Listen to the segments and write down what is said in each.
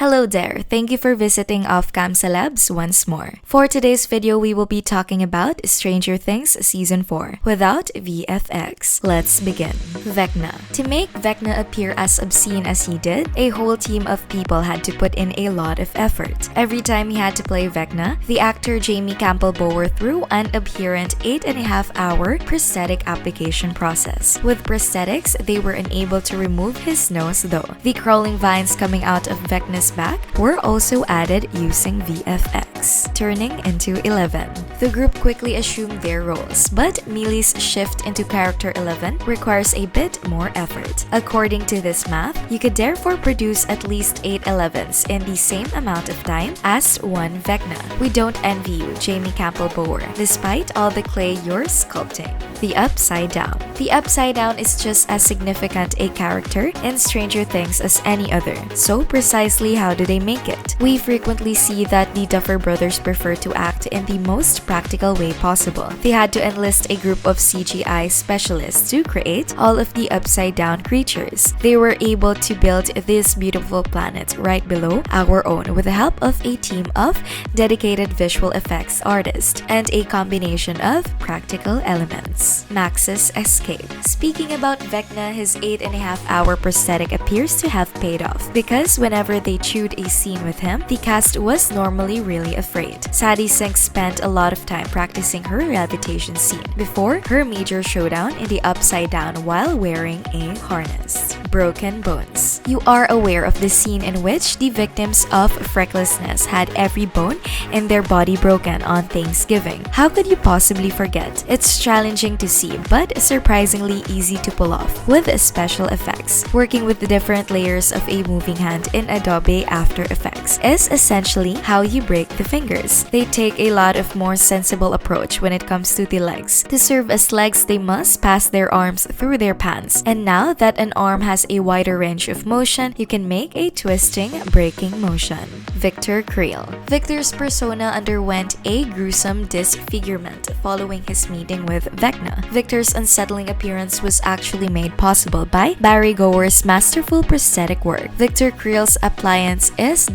Hello there, thank you for visiting Offcam Celebs once more. For today's video, we will be talking about Stranger Things Season 4 without VFX. Let's begin. Vecna. To make Vecna appear as obscene as he did, a whole team of people had to put in a lot of effort. Every time he had to play Vecna, the actor Jamie Campbell bore through an abhorrent 8.5-hour prosthetic application process. With prosthetics, they were unable to remove his nose though. The crawling vines coming out of Vecna's back were also added using VFX, turning into 11. The group quickly assumed their roles, but Millie's shift into character 11 requires a bit more effort. According to this math, you could therefore produce at least 8 11s in the same amount of time as one Vecna. We don't envy you, Jamie Campbell Bower, despite all the clay you're sculpting. The Upside Down. The Upside Down is just as significant a character in Stranger Things as any other. So precisely how do they make it? We frequently see that the Duffer Brothers prefer to act in the most practical way possible. They had to enlist a group of CGI specialists to create all of the upside down creatures. They were able to build this beautiful planet right below our own with the help of a team of dedicated visual effects artists and a combination of practical elements. Max's escape. Speaking about Vecna, his 8.5-hour prosthetic appears to have paid off because whenever they chewed a scene with him, the cast was normally really afraid. Sadie Sink spent a lot of time practicing her levitation scene before her major showdown in the Upside Down while wearing a harness. Broken bones. You are aware of the scene in which the victims of frecklessness had every bone in their body broken on Thanksgiving. How could you possibly forget? It's challenging to see, but surprisingly easy to pull off with special effects. Working with the different layers of a moving hand in Adobe After Effects is essentially how you break the fingers. They take a lot of more sensible approach when it comes to the legs. To serve as legs, they must pass their arms through their pants. And now that an arm has a wider range of motion, you can make a twisting, breaking motion. Victor Creel. Victor's persona underwent a gruesome disfigurement following his meeting with Vecna. Victor's unsettling appearance was actually made possible by Barry Gower's masterful prosthetic work. Victor Creel's appliance is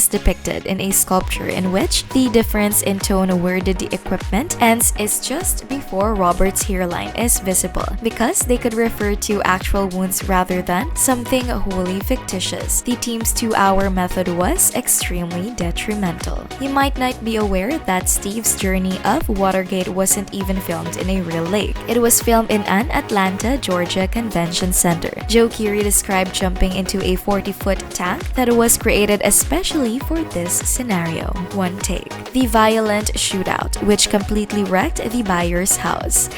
depicted in a sculpture in which the difference in tone where the equipment ends is just before Robert's hairline is visible, because they could refer to actual wounds rather than something wholly fictitious. The team's 2-hour method was extremely detrimental. You might not be aware that Steve's journey of Watergate wasn't even filmed in a real lake. It was filmed in an Atlanta, Georgia convention center. Joe Keery described jumping into a 40-foot tank that was created especially for this scenario. One take. The violent shootout, which completely wrecked the Byers' house,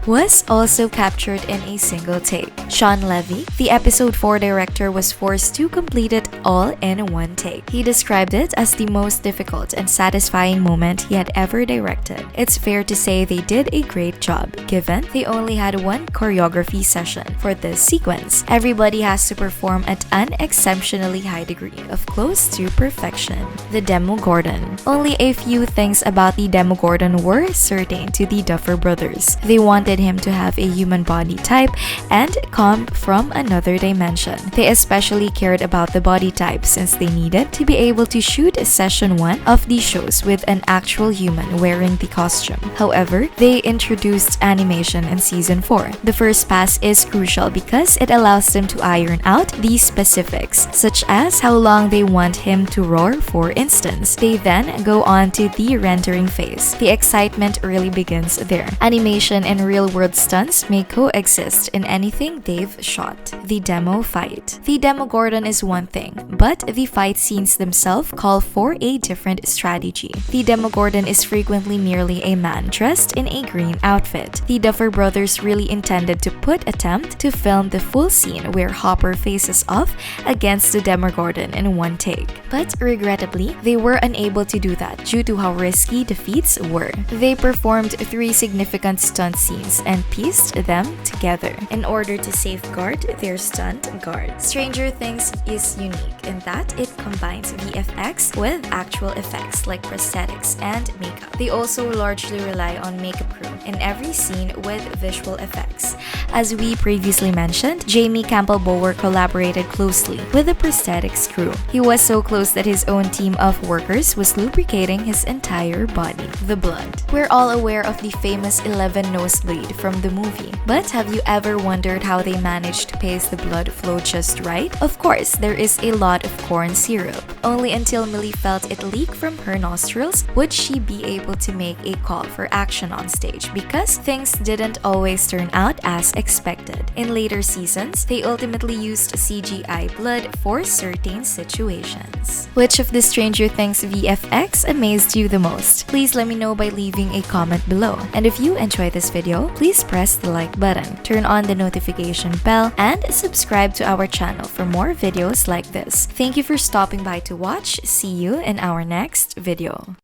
was also captured in a single take. Sean Levy, the episode 4 director, was forced to complete it all in one take. He described it as the most difficult and satisfying moment he had ever directed. It's fair to say they did a great job, given they only had one choreography session for this sequence. Everybody has to perform at an exceptionally high degree of close to perfection. The Demogordon. Only a few things about the Demogordon were certain to the Duffer Brothers. They wanted him to have a human body type and come from another dimension. They especially cared about the body type since they needed to be able to shoot session 1 of the shows with an actual human wearing the costume. However, they introduced animation in season 4. The first pass is crucial because it allows them to iron out the specifics, such as how long they want him to roar, for instance. They then go on to the rendering phase. The excitement really begins there. Animation and real-world stunts may coexist in anything they've shot. The demo fight. The Demogorgon is one thing, but the fight scenes themselves call for a different strategy. The Demogorgon is frequently merely a man dressed in a green outfit. The Duffer Brothers really intended to attempt to film the full scene where Hopper faces off against the Demogorgon in one take. But regrettably, they were unable to do that due to how risky the feats were. They performed 3 significant stunt scenes and pieced them together in order to safeguard their stunt guard. Stranger Things is unique in that it combines VFX with actual effects like prosthetics and makeup. They also largely rely on makeup crew in every scene with visual effects. As we previously mentioned, Jamie Campbell Bower collaborated closely with the prosthetics crew. He was so close that his own team of workers was lubricating his entire body. The blood. We're all aware of the famous 11 nosebleed from the movie, but have you ever wondered how they managed to pace the blood flow just right? Of course, there is a lot of corn syrup. Only until Millie felt it leak from her nostrils would she be able to make a call for action on stage, because things didn't always turn out as expected. In later seasons, they ultimately used CGI blood for certain situations. Which of the Stranger Things VFX amazed you the most? Please let me know by leaving a comment below. And if you enjoyed this video, please press the like button, turn on the notification bell, and subscribe to our channel for more videos like this. Thank you for stopping by to watch. See you in our next video.